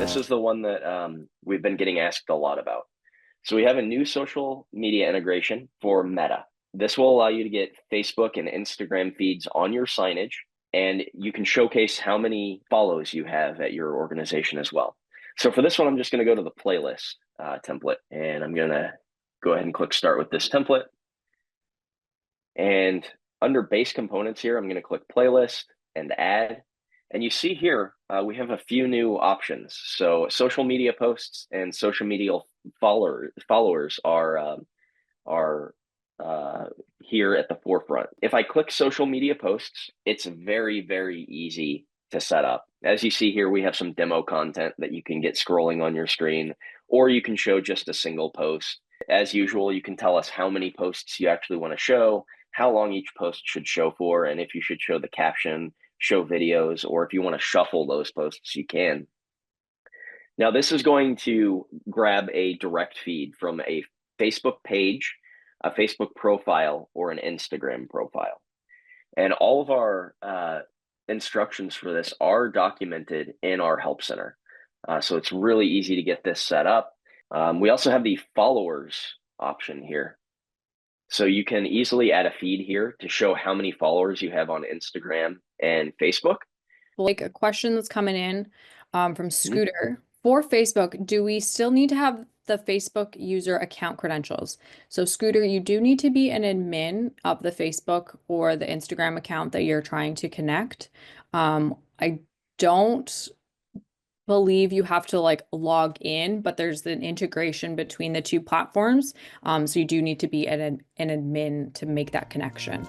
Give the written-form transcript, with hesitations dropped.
this is the one that we've been getting asked a lot about. So we have a new social media integration for Meta. This will allow you to get Facebook and Instagram feeds on your signage, and you can showcase how many follows you have at your organization as well. So for this one, I'm just going to go to the playlist template, and I'm going to go ahead and click start with this template. And under base components here, I'm going to click playlist and add. And you see here, we have a few new options. So social media posts and social media followers are here at the forefront. If I click social media posts, it's very, very easy to set up. As you see here, we have some demo content that you can get scrolling on your screen, or you can show just a single post. As usual, you can tell us how many posts you actually want to show, how long each post should show for, and if you should show the caption, show videos, or if you want to shuffle those posts, you can. Now, this is going to grab a direct feed from a Facebook page, a Facebook profile, or an Instagram profile. And all of our instructions for this are documented in our help center. So it's really easy to get this set up. We also have the followers option here. So you can easily add a feed here to show how many followers you have on Instagram and Facebook. Like a question that's coming in from Scooter. For Facebook, do we still need to have the Facebook user account credentials? So Scooter, you do need to be an admin of the Facebook or the Instagram account that you're trying to connect. I don't believe you have to like log in, but there's an integration between the two platforms. So you do need to be an admin to make that connection.